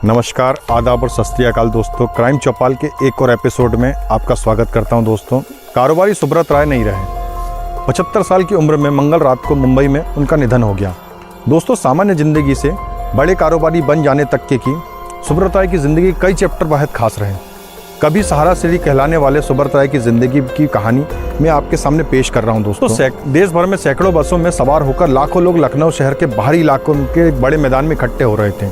नमस्कार, आदाब और सत श्री अकाल दोस्तों। क्राइम चौपाल के एक और एपिसोड में आपका स्वागत करता हूं दोस्तों। कारोबारी सुब्रत राय नहीं रहे। 75 साल की उम्र में मंगल रात को मुंबई में उनका निधन हो गया। दोस्तों, सामान्य जिंदगी से बड़े कारोबारी बन जाने तक की सुब्रत राय की जिंदगी कई चैप्टर बेहद खास रहे। कभी सहारा श्री कहलाने वाले सुब्रत राय की जिंदगी की कहानी मैं आपके सामने पेश कर रहा हूं दोस्तों। देश भर में सैकड़ों बसों में सवार होकर लाखों लोग लखनऊ शहर के बाहरी इलाकों के बड़े मैदान में इकट्ठे हो रहे थे।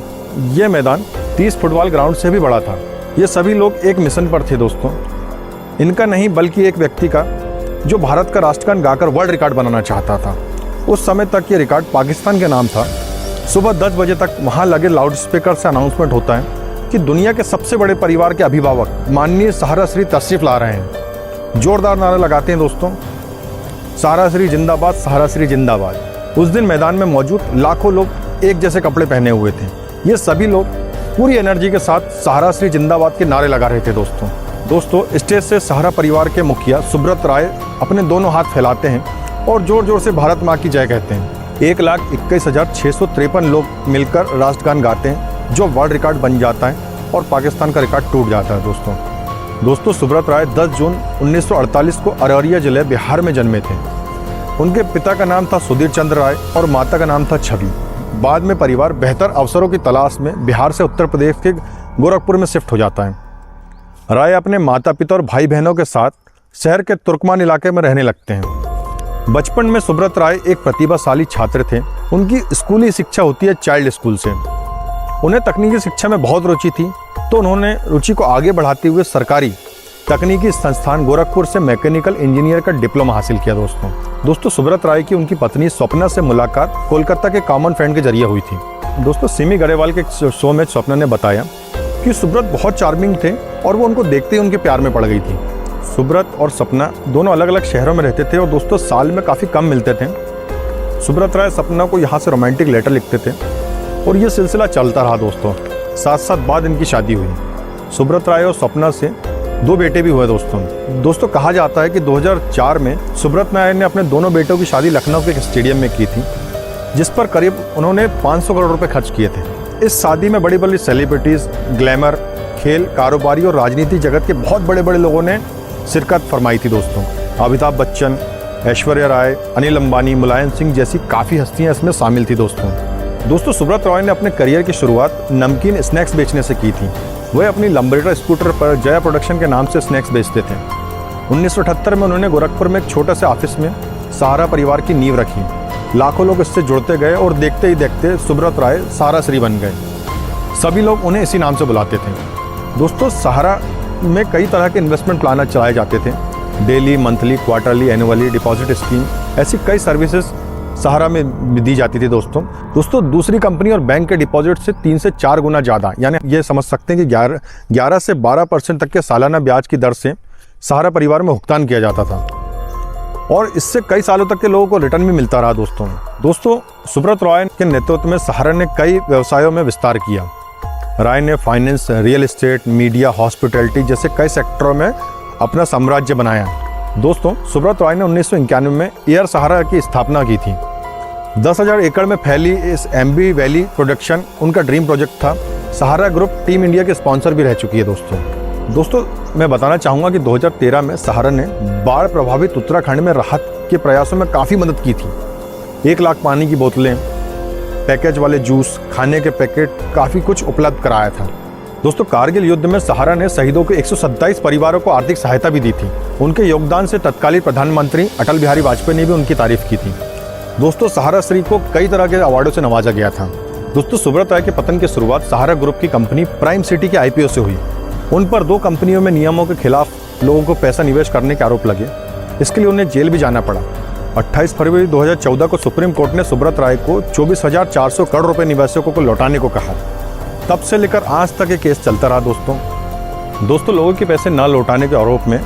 ये मैदान 30 फुटबॉल ग्राउंड से भी बड़ा था। ये सभी लोग एक मिशन पर थे दोस्तों। इनका नहीं बल्कि एक व्यक्ति का, जो भारत का राष्ट्रगान गाकर वर्ल्ड रिकॉर्ड बनाना चाहता था। उस समय तक ये रिकॉर्ड पाकिस्तान के नाम था। सुबह 10 बजे तक वहाँ लगे लाउड स्पीकर से अनाउंसमेंट होता है कि दुनिया के सबसे बड़े परिवार के अभिभावक माननीय सहारा श्री तशरीफ ला रहे हैं। जोरदार नारा लगाते हैं दोस्तों, सहारा श्री जिंदाबाद, सहारा श्री जिंदाबाद। उस दिन मैदान में मौजूद लाखों लोग एक जैसे कपड़े पहने हुए थे। ये सभी लोग पूरी एनर्जी के साथ सहारा श्री जिंदाबाद के नारे लगा रहे थे दोस्तों। स्टेज से सहारा परिवार के मुखिया सुब्रत राय अपने दोनों हाथ फैलाते हैं और जोर जोर से भारत माँ की जय कहते हैं। 1,21,653 लोग मिलकर राष्ट्रगान गाते हैं, जो वर्ल्ड रिकॉर्ड बन जाता है और पाकिस्तान का रिकॉर्ड टूट जाता है दोस्तों। सुब्रत राय 10 जून 1948 को अररिया जिले बिहार में जन्मे थे। उनके पिता का नाम था सुधीर चंद्र राय और माता का नाम था छवि। बाद में परिवार बेहतर अवसरों की तलाश में बिहार से उत्तर प्रदेश के गोरखपुर में शिफ्ट हो जाता है। राय अपने माता पिता और भाई बहनों के साथ शहर के तुर्कमान इलाके में रहने लगते हैं। बचपन में सुब्रत राय एक प्रतिभाशाली छात्र थे। उनकी स्कूली शिक्षा होती है चाइल्ड स्कूल से। उन्हें तकनीकी शिक्षा में बहुत रुचि थी, तो उन्होंने रुचि को आगे बढ़ाते हुए सरकारी तकनीकी संस्थान गोरखपुर से मैकेनिकल इंजीनियर का डिप्लोमा हासिल किया दोस्तों। सुब्रत राय की उनकी पत्नी स्वप्ना से मुलाकात कोलकाता के कॉमन फ्रेंड के जरिए हुई थी दोस्तों। सिमी गरेवाल के शो में स्वप्ना ने बताया कि सुब्रत बहुत चार्मिंग थे और वो उनको देखते ही उनके प्यार में पड़ गई थी। सुब्रत और सपना दोनों अलग अलग शहरों में रहते थे और दोस्तों साल में काफ़ी कम मिलते थे। सुब्रत राय सपना को यहाँ से रोमांटिक लेटर लिखते थे और ये सिलसिला चलता रहा दोस्तों। साथ बाद इनकी शादी हुई। सुब्रत राय और सपना से 2 बेटे भी हुए दोस्तों। कहा जाता है कि 2004 में सुब्रत राय ने अपने दोनों बेटों की शादी लखनऊ के एक स्टेडियम में की थी, जिस पर करीब उन्होंने 500 करोड़ रुपए खर्च किए थे। इस शादी में बड़ी बड़ी सेलिब्रिटीज़, ग्लैमर, खेल, कारोबारी और राजनीति जगत के बहुत बड़े बड़े लोगों ने शिरकत फरमाई थी दोस्तों। अमिताभ बच्चन, ऐश्वर्या राय, अनिल अंबानी, मुलायम सिंह जैसी काफ़ी हस्तियाँ इसमें शामिल थी दोस्तों। सुब्रत राय ने अपने करियर की शुरुआत नमकीन स्नैक्स बेचने से की थी। वह अपनी लंबरेटर स्कूटर पर जया प्रोडक्शन के नाम से स्नैक्स बेचते थे। 1978 में उन्होंने गोरखपुर में एक छोटे से ऑफिस में सहारा परिवार की नींव रखी। लाखों लोग इससे जुड़ते गए और देखते ही देखते सुब्रत राय सहारा श्री बन गए। सभी लोग उन्हें इसी नाम से बुलाते थे दोस्तों। सहारा में कई तरह के इन्वेस्टमेंट प्लान चलाए जाते थे। Daily, monthly, quarterly, annually, deposit scheme, ऐसी कई सर्विसेज सहारा में दी जाती थी दोस्तों। दूसरी कंपनी और बैंक के डिपॉजिट से 3 से 4 गुना ज़्यादा, यानी ये समझ सकते हैं कि 11 से 12% तक के सालाना ब्याज की दर से सहारा परिवार में भुगतान किया जाता था और इससे कई सालों तक के लोगों को रिटर्न भी मिलता रहा दोस्तों। सुब्रत राय के नेतृत्व में सहारा ने कई व्यवसायों में विस्तार किया। राय ने finance, real estate, media, hospitality जैसे कई सेक्टरों में अपना साम्राज्य बनाया दोस्तों। सुब्रत राय ने 1991 में एयर सहारा की स्थापना की थी। 10,000 एकड़ में फैली इस एम्बी वैली प्रोडक्शन उनका ड्रीम प्रोजेक्ट था। सहारा ग्रुप टीम इंडिया के स्पॉन्सर भी रह चुकी है दोस्तों। मैं बताना चाहूँगा कि 2013 में सहारा ने बाढ़ प्रभावित उत्तराखंड में राहत के प्रयासों में काफ़ी मदद की थी। 1 लाख पानी की बोतलें, पैकेज वाले जूस, खाने के पैकेट, काफ़ी कुछ उपलब्ध कराया था दोस्तों। कारगिल युद्ध में सहारा ने शहीदों के 127 परिवारों को आर्थिक सहायता भी दी थी। उनके योगदान से तत्कालीन प्रधानमंत्री अटल बिहारी वाजपेयी ने भी उनकी तारीफ की थी दोस्तों। सहारा श्री को कई तरह के अवार्डों से नवाजा गया था दोस्तों। सुब्रत राय के पतन की शुरुआत सहारा ग्रुप की कंपनी प्राइम सिटी के IPO से हुई। उन पर 2 कंपनियों में नियमों के खिलाफ लोगों को पैसा निवेश करने के आरोप लगे। इसके लिए उन्हें जेल भी जाना पड़ा। 28 फरवरी 2014 को सुप्रीम कोर्ट ने सुब्रत राय को 24,400 करोड़ रुपए निवेशकों को लौटाने को कहा। तब से लेकर आज तक ये केस चलता रहा दोस्तों। लोगों के पैसे न लौटाने के आरोप में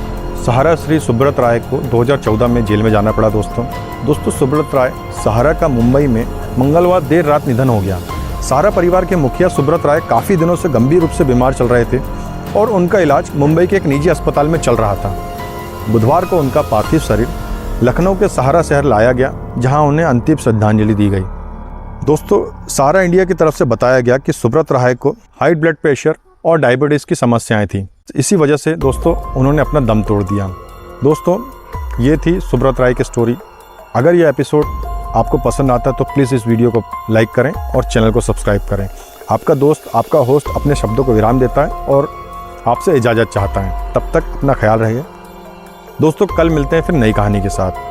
सहारा श्री सुब्रत राय को 2014 में जेल में जाना पड़ा दोस्तों। सुब्रत राय सहारा का मुंबई में मंगलवार देर रात निधन हो गया। सहारा परिवार के मुखिया सुब्रत राय काफ़ी दिनों से गंभीर रूप से बीमार चल रहे थे और उनका इलाज मुंबई के एक निजी अस्पताल में चल रहा था। बुधवार को उनका पार्थिव शरीर लखनऊ के सहारा शहर लाया गया, जहां उन्हें अंतिम श्रद्धांजलि दी गई। दोस्तों सारा इंडिया की तरफ से बताया गया कि सुब्रत राय को हाई ब्लड प्रेशर और डायबिटीज़ की समस्याएं थी। इसी वजह से दोस्तों उन्होंने अपना दम तोड़ दिया। दोस्तों ये थी सुब्रत राय की स्टोरी। अगर ये एपिसोड आपको पसंद आता है तो प्लीज़ इस वीडियो को लाइक करें और चैनल को सब्सक्राइब करें। आपका दोस्त, आपका होस्ट अपने शब्दों को विराम देता है और आपसे इजाज़त चाहता है। तब तक अपना ख्याल रखिए दोस्तों। कल मिलते हैं फिर नई कहानी के साथ।